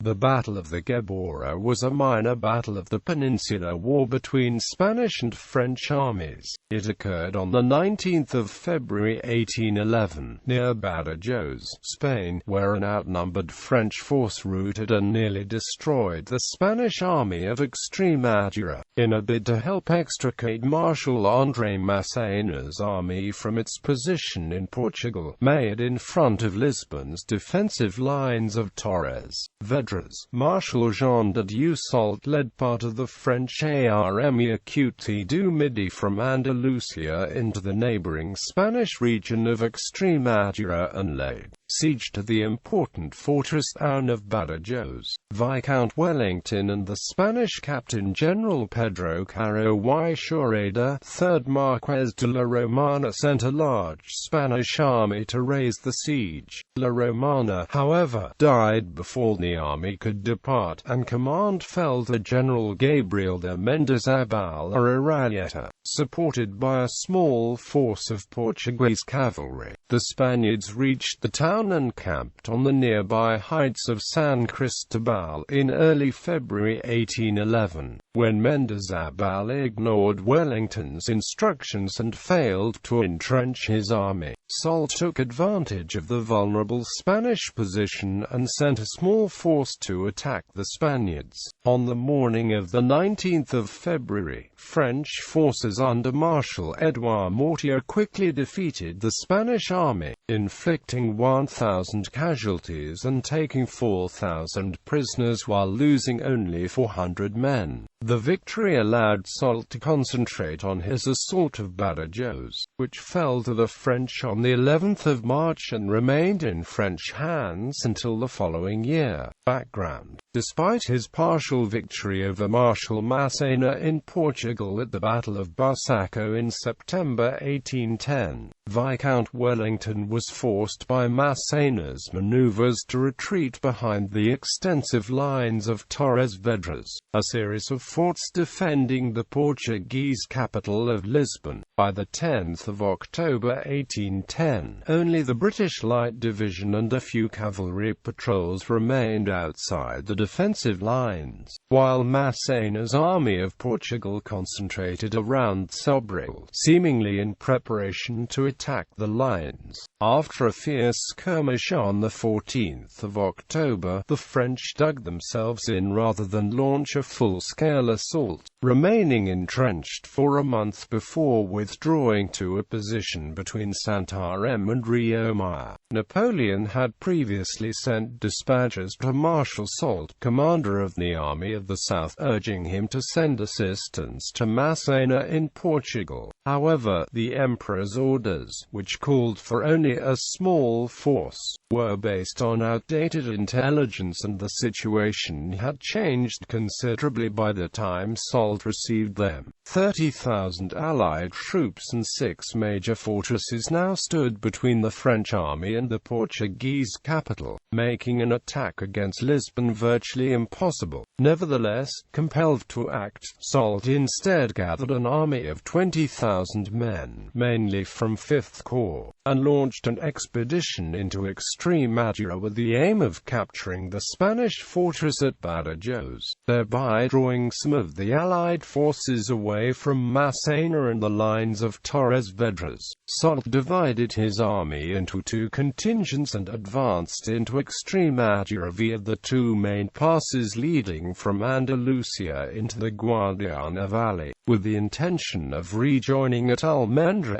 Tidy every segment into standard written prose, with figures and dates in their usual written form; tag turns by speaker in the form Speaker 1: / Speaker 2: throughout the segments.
Speaker 1: The Battle of the Gebora was a minor battle of the Peninsular War between Spanish and French armies. It occurred on the 19th of February 1811, near Badajoz, Spain, where an outnumbered French force routed and nearly destroyed the Spanish army of Extremadura. In a bid to help extricate Marshal André Masséna's army from its position in Portugal, made in front of Lisbon's defensive lines of Torres Vedras, Marshal Eugène-Ferdinand Soult led part of the French Armies du Midi from Andalusia into the neighbouring Spanish region of Extremadura and laid siege to the important fortress town of Badajoz. Viscount Wellington and the Spanish Captain General Pedro Caro y Sureda, 3rd Marqués de la Romana, sent a large Spanish army to raise the siege. La Romana, however, died before the army could depart, and command fell to General Gabriel de Mendizábal Arrieta, supported by a small force of Portuguese cavalry. The Spaniards reached the town and camped on the nearby heights of San Cristobal in early February 1811. When Mendizábal ignored Wellington's instructions and failed to entrench his army, Soult took advantage of the vulnerable Spanish position and sent a small force to attack the Spaniards. On the morning of the 19th of February, French forces under Marshal Edouard Mortier quickly defeated the Spanish army, inflicting 1,000 casualties and taking 4,000 prisoners while losing only 400 men. The victory allowed Soult to concentrate on his assault of Badajoz, which fell to the French on the 11th of March and remained in French hands until the following year. Background: despite his partial victory over Marshal Masséna in Portugal at the Battle of Badajoz in September 1810, Viscount Wellington was forced by Masséna's maneuvers to retreat behind the extensive lines of Torres Vedras, a series of forts defending the Portuguese capital of Lisbon. By the 10th of October 1810, only the British Light Division and a few cavalry patrols remained outside the defensive lines, while Masséna's army of Portugal concentrated around Sobril, seemingly in preparation to attack the lines. After a fierce skirmish on the 14th of October, the French dug themselves in rather than launch a full-scale assault, remaining entrenched for a month before withdrawing to a position between Santarém and Rio Maia. Napoleon had previously sent dispatches to Marshal Soult, commander of the Army of the South, urging him to send assistance to Masséna in Portugal. However, the Emperor's orders, which called for only a small force, were based on outdated intelligence, and the situation had changed considerably by the time Soult received them. 30,000 Allied troops and 6 major fortresses now stood between the French army and the Portuguese capital, making an attack against Lisbon virtually impossible. Nevertheless, compelled to act, Soult instead gathered an army of 20,000 men, mainly from 5th Corps, and launched an expedition into Extremadura with the aim of capturing the Spanish fortress at Badajoz, thereby drawing some of the Allied forces away from Masséna and the lines of Torres Vedras. Soult divided his army into 2 contingents and advanced into Extremadura via the 2 main passes leading from Andalusia into the Guadiana Valley, with the intention of rejoining at Almendra.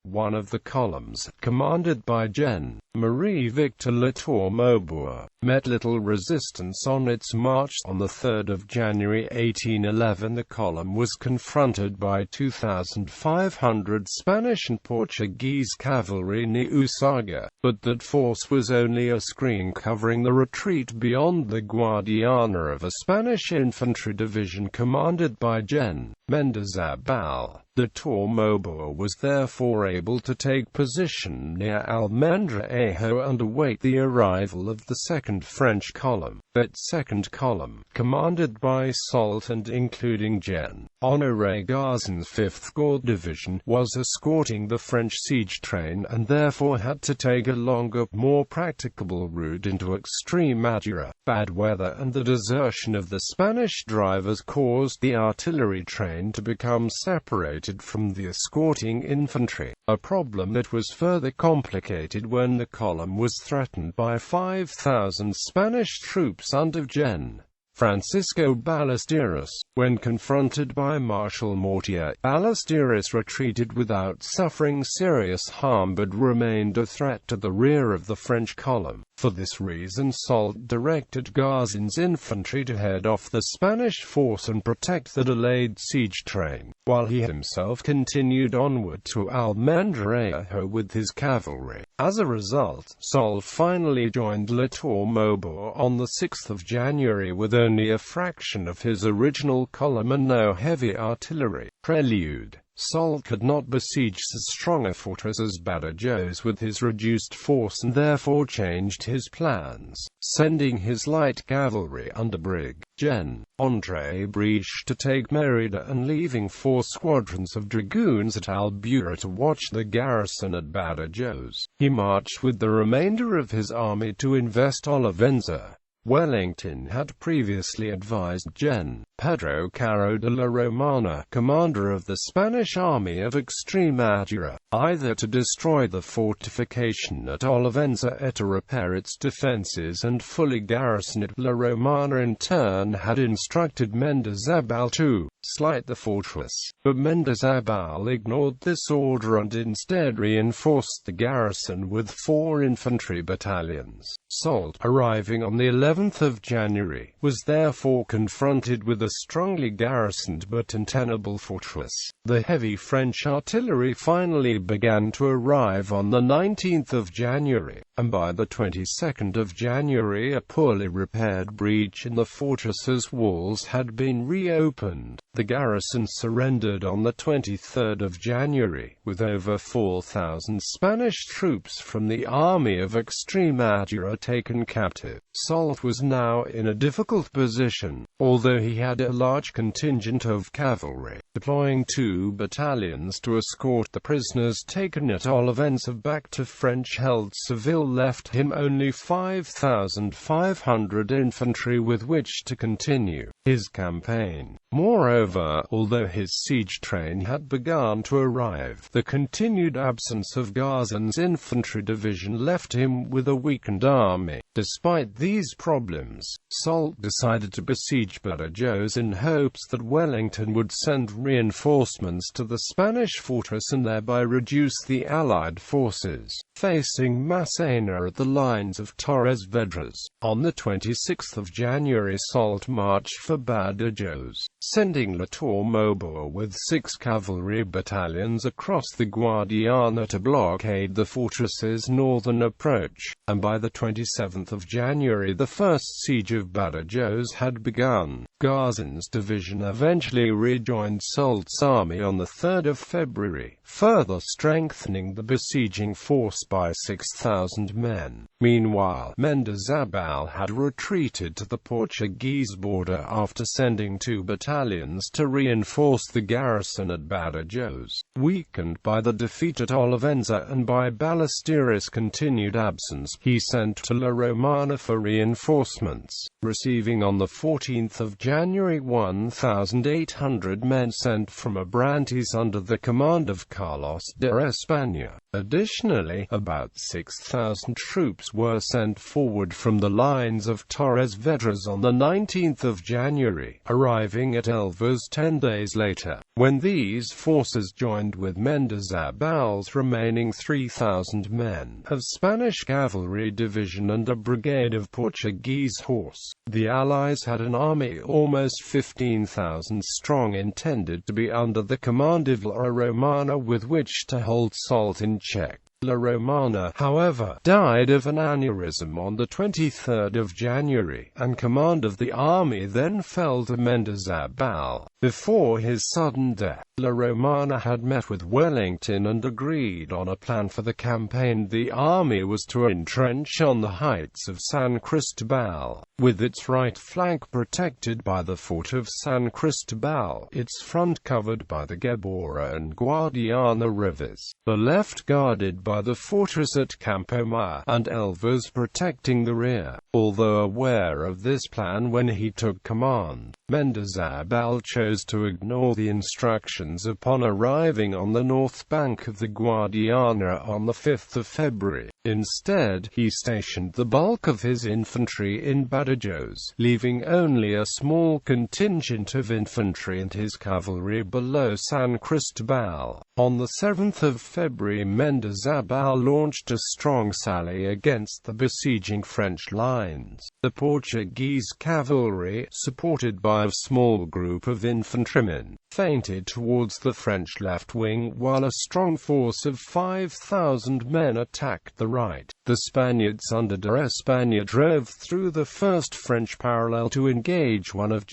Speaker 1: One of the columns, commanded by Gen. Marie Victor Latour-Maubourg, met little resistance on its march. On the 3rd of January 1811, the column was confronted by 2,500 Spanish and Portuguese cavalry near Usaga, but that force was only a screen covering the retreat beyond the Guadiana of a Spanish infantry division commanded by Gen. Mendizábal. Latour-Maubourg was therefore able to take position near Almendra Badajoz and await the arrival of the 2nd French column. That 2nd column, commanded by Soult and including Gen. Honoré Gazin's 5th Gaulle Division, was escorting the French siege train and therefore had to take a longer, more practicable route into Extremadura. Bad weather and the desertion of the Spanish drivers caused the artillery train to become separated from the escorting infantry, a problem that was further complicated when the column was threatened by 5,000 Spanish troops under Gen. Francisco Ballesteros. When confronted by Marshal Mortier, Ballesteros retreated without suffering serious harm but remained a threat to the rear of the French column. For this reason Soult directed Gazin's infantry to head off the Spanish force and protect the delayed siege train, while he himself continued onward to Almendralejo with his cavalry. As a result, Soult finally joined La Tour Maubourg on the 6th of January with only a fraction of his original column and no heavy artillery. Prelude. Soult could not besiege as strong a fortress as Badajoz with his reduced force and therefore changed his plans, sending his light cavalry under Brig. Gen. André Masséna to take Mérida and leaving 4 squadrons of dragoons at Albura to watch the garrison at Badajoz. He marched with the remainder of his army to invest Olivenza. Wellington had previously advised Gen. Pedro Caro de la Romana, commander of the Spanish army of Extremadura, either to destroy the fortification at Olivenza or to repair its defences and fully garrison it. La Romana in turn had instructed Mendizábal to slight the fortress, but Mendizábal ignored this order and instead reinforced the garrison with 4 infantry battalions. Soult, arriving on the 11th of January, was therefore confronted with a strongly garrisoned but untenable fortress. The heavy French artillery finally began to arrive on the 19th of January, and by the 22nd of January a poorly repaired breach in the fortress's walls had been reopened. The garrison surrendered on the 23rd of January, with over 4,000 Spanish troops from the army of Extremadura taken captive. Soult was now in a difficult position, although he had a large contingent of cavalry. Deploying 2 battalions to escort the prisoners taken at Olivenza back to French-held Seville left him only 5,500 infantry with which to continue his campaign. Moreover, although his siege train had begun to arrive, the continued absence of Gazin's infantry division left him with a weakened army. Despite these problems, Soult decided to besiege Badajoz in hopes that Wellington would send reinforcements to the Spanish fortress and thereby reduce the Allied forces facing Masséna at the Lines of Torres Vedras. On the 26th of January Soult marched for Badajoz, sending La Tour Maubourg with 6 cavalry battalions across the Guadiana to blockade the fortress's northern approach, and by the 27th of January the first siege of Badajoz had begun. Gazin's division eventually rejoined Soult's army on the 3rd of February, further strengthening the besieging force by 6,000 men. Meanwhile, Mendizábal had retreated to the Portuguese border after sending 2 battalions to reinforce the garrison at Badajoz. Weakened by the defeat at Olivenza and by Ballesteros' continued absence, he sent to La Romana for reinforcements, receiving on the 14th of January 1,800 men sent from Abrantes under the command of Carlos de España. Additionally, about 6,000 troops were sent forward from the Lines of Torres Vedras on the 19th of January, arriving at Elvas 10 days later, when these forces joined with Mendizábal's remaining 3,000 men of Spanish cavalry division and a brigade of Portuguese horse. The Allies had an army almost 15,000 strong intended to be under the command of La Romana with which to hold Soult in check. La Romana, however, died of an aneurysm on the 23rd of January, and command of the army then fell to Mendizábal. Before his sudden death, La Romana had met with Wellington and agreed on a plan for the campaign. The army was to entrench on the heights of San Cristobal, with its right flank protected by the fort of San Cristobal, its front covered by the Gebora and Guadiana rivers, the left guarded by the fortress at Campo Mayor, and Elvas protecting the rear. Although aware of this plan when he took command, Mendizábal chose to ignore the instructions upon arriving on the north bank of the Guadiana on the 5th of February. Instead, he stationed the bulk of his infantry in Badajoz, leaving only a small contingent of infantry and his cavalry below San Cristobal. On the 7th of February, Mendizábal launched a strong sally against the besieging French lines. The Portuguese cavalry, supported by a small group of infantrymen, feinted towards the French left wing, while a strong force of 5,000 men attacked the right. The Spaniards under D'Espana drove through the first French parallel to engage one of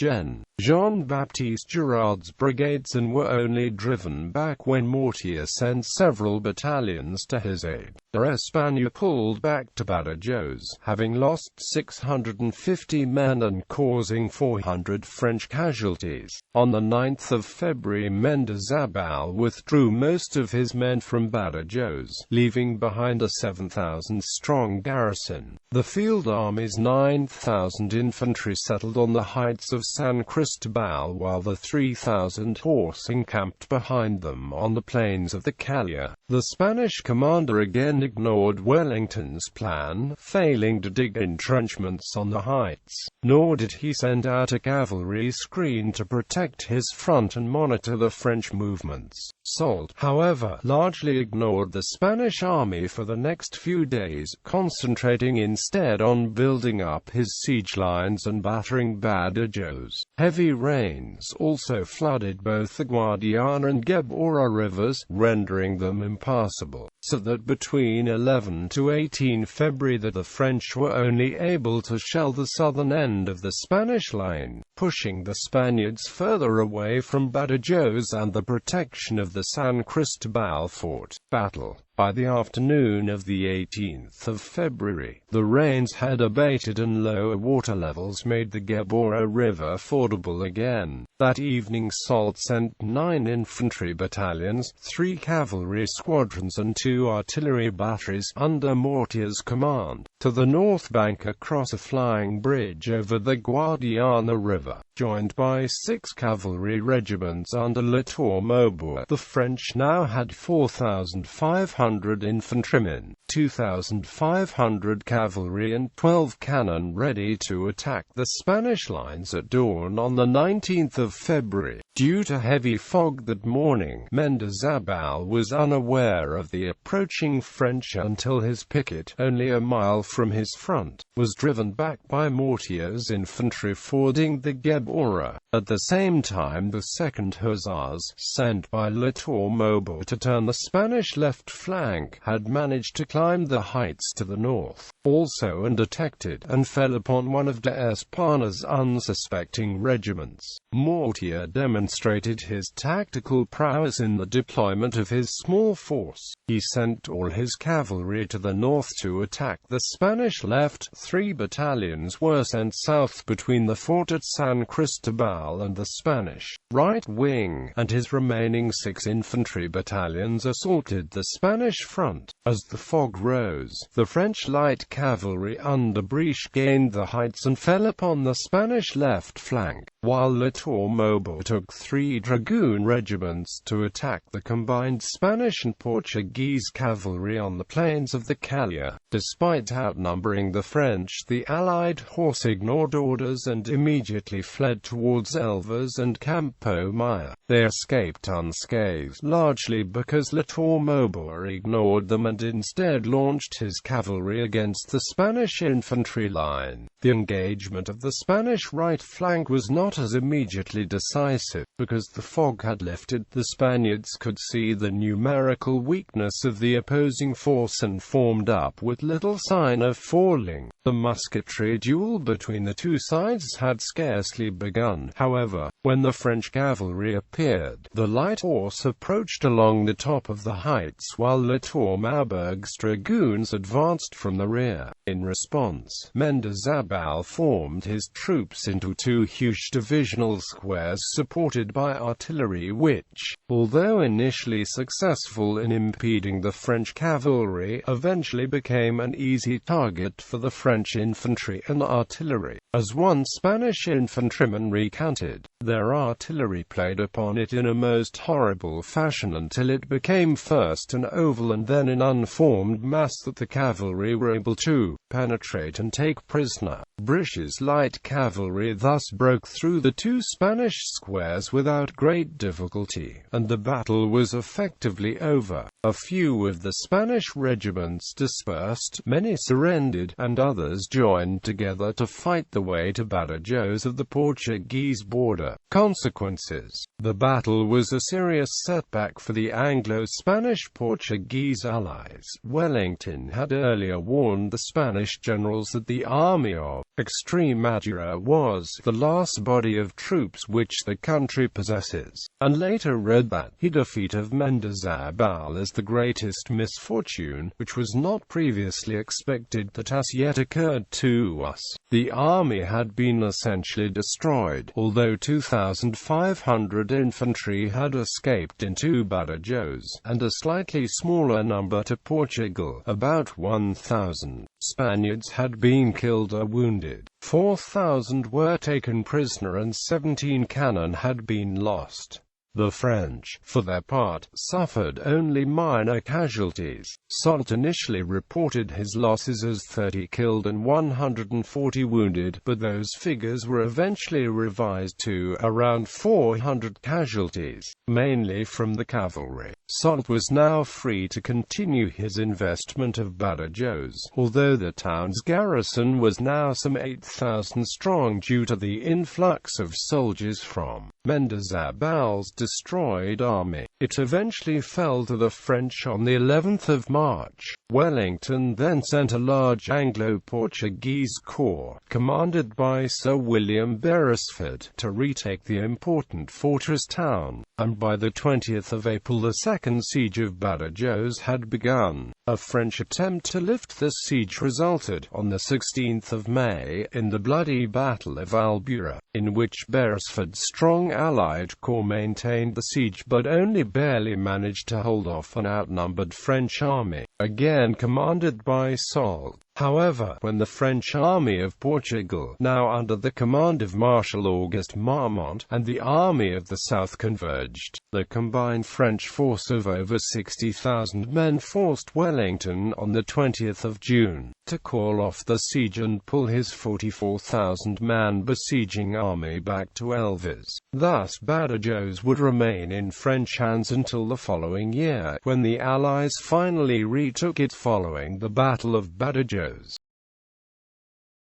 Speaker 1: Jean-Baptiste Giraud's brigades, and were only driven back when Mortier sent several battalions to his aid. D'Espana pulled back to Badajoz, having lost 650 men and causing 400 French casualties. On the 9th of February, Mendizábal withdrew most of his men from Badajoz, leaving behind a 7,000-strong garrison. The field army's 9,000 infantry settled on the heights of San Cristobal, while the 3,000 horse encamped behind them on the plains of the Calia. The Spanish commander again ignored Wellington's plan, failing to dig entrenchments on the heights, nor did he send out a cavalry screen to protect his front and monitor the French movements. Soult, however, largely ignored the Spanish army for the next few days, concentrating instead on building up his siege lines and battering Badajoz. Heavy rains also flooded both the Guadiana and Gebora rivers, rendering them impassable, so that between 11 to 18 February the French were only able to shell the southern end of the Spanish line, pushing the Spaniards further away from Badajoz and the protection of the San Cristobal fort. Battle. By the afternoon of the 18th of February, the rains had abated and lower water levels made the Gebora River fordable again. That evening Soult sent 9 infantry battalions, 3 cavalry squadrons and 2 artillery batteries, under Mortier's command, to the north bank across a flying bridge over the Guadiana River. Joined by 6 cavalry regiments under Le Tour-Maubourg, the French now had 4,500 infantrymen, 2,500 cavalry and 12 cannon ready to attack the Spanish lines at dawn on the 19th of February. Due to heavy fog that morning, Mendizábal was unaware of the approaching French until his picket, only a mile from his front, was driven back by Mortier's infantry fording the Gebora. At the same time, the 2nd Hussars, sent by Le Tour-Maubourg to turn the Spanish left flank, had managed to climb the heights to the north, also undetected, and fell upon one of D'Espana's unsuspecting regiments. Mortier demonstrated his tactical prowess in the deployment of his small force. He sent all his cavalry to the north to attack the Spanish left. 3 battalions were sent south between the fort at San Cristobal and the Spanish right wing, and his remaining 6 infantry battalions assaulted the Spanish front. As the fog rose, the French light cavalry under Briche gained the heights and fell upon the Spanish left flank, while Le Tour-Maubourg took 3 dragoon regiments to attack the combined Spanish and Portuguese cavalry on the plains of the Calia. Despite outnumbering the French, the Allied horse ignored orders and immediately fled towards Elvas and Campo Mayor. They escaped unscathed, largely because Le Tour-Maubourg ignored them and instead launched his cavalry against the Spanish infantry line. The engagement of the Spanish right flank was not as immediately decisive. Because the fog had lifted, the Spaniards could see the numerical weakness of the opposing force and formed up with little sign of falling. The musketry duel between the two sides had scarcely begun, however, when the French cavalry appeared. The light horse approached along the top of the heights, while Marburg's dragoons advanced from the rear. In response, Mendizábal formed his troops into two huge divisional squares supported by artillery which, although initially successful in impeding the French cavalry, eventually became an easy target for the French infantry and artillery. As one Spanish infantryman recounted, their artillery played upon it in a most horrible fashion until it became first an oval and then an unformed mass that the cavalry were able to penetrate and take prisoner. British light cavalry thus broke through the two Spanish squares without great difficulty, and the battle was effectively over. A few of the Spanish regiments dispersed, many surrendered, and others joined together to fight the way to Badajoz of the Portuguese border. Consequences: the battle was a serious setback for the Anglo-Spanish-Portuguese allies. Wellington had earlier warned the Spanish generals that the army of Extremadura was the last body of troops which the country possesses, and later read that the defeat of Mendizábal is the greatest misfortune, which was not previously expected, that has yet occurred to us. The army had been essentially destroyed, although 2,500 infantry had escaped into Badajoz, and a slightly smaller number to Portugal, about 1,000. Spaniards had been killed or wounded. 4,000 were taken prisoner and 17 cannon had been lost. The French, for their part, suffered only minor casualties. Soult initially reported his losses as 30 killed and 140 wounded, but those figures were eventually revised to around 400 casualties, mainly from the cavalry. Soult was now free to continue his investment of Badajoz, although the town's garrison was now some 8,000 strong due to the influx of soldiers from Mendizábal's destroyed army. It eventually fell to the French on the 11th of March. Wellington then sent a large Anglo-Portuguese corps, commanded by Sir William Beresford, to retake the important fortress town, and by the 20th of April the second siege of Badajoz had begun. A French attempt to lift the siege resulted, on the 16th of May, in the bloody Battle of Albura, in which Beresford's strong allied corps maintained the siege but only barely managed to hold off an outnumbered French army, again commanded by Soult. However, when the French army of Portugal, now under the command of Marshal Auguste Marmont, and the army of the south converged, the combined French force of over 60,000 men forced Wellington on the 20th of June to call off the siege and pull his 44,000-man besieging army back to Elvas. Thus Badajoz would remain in French hands until the following year, when the Allies finally retook it following the Battle of Badajoz.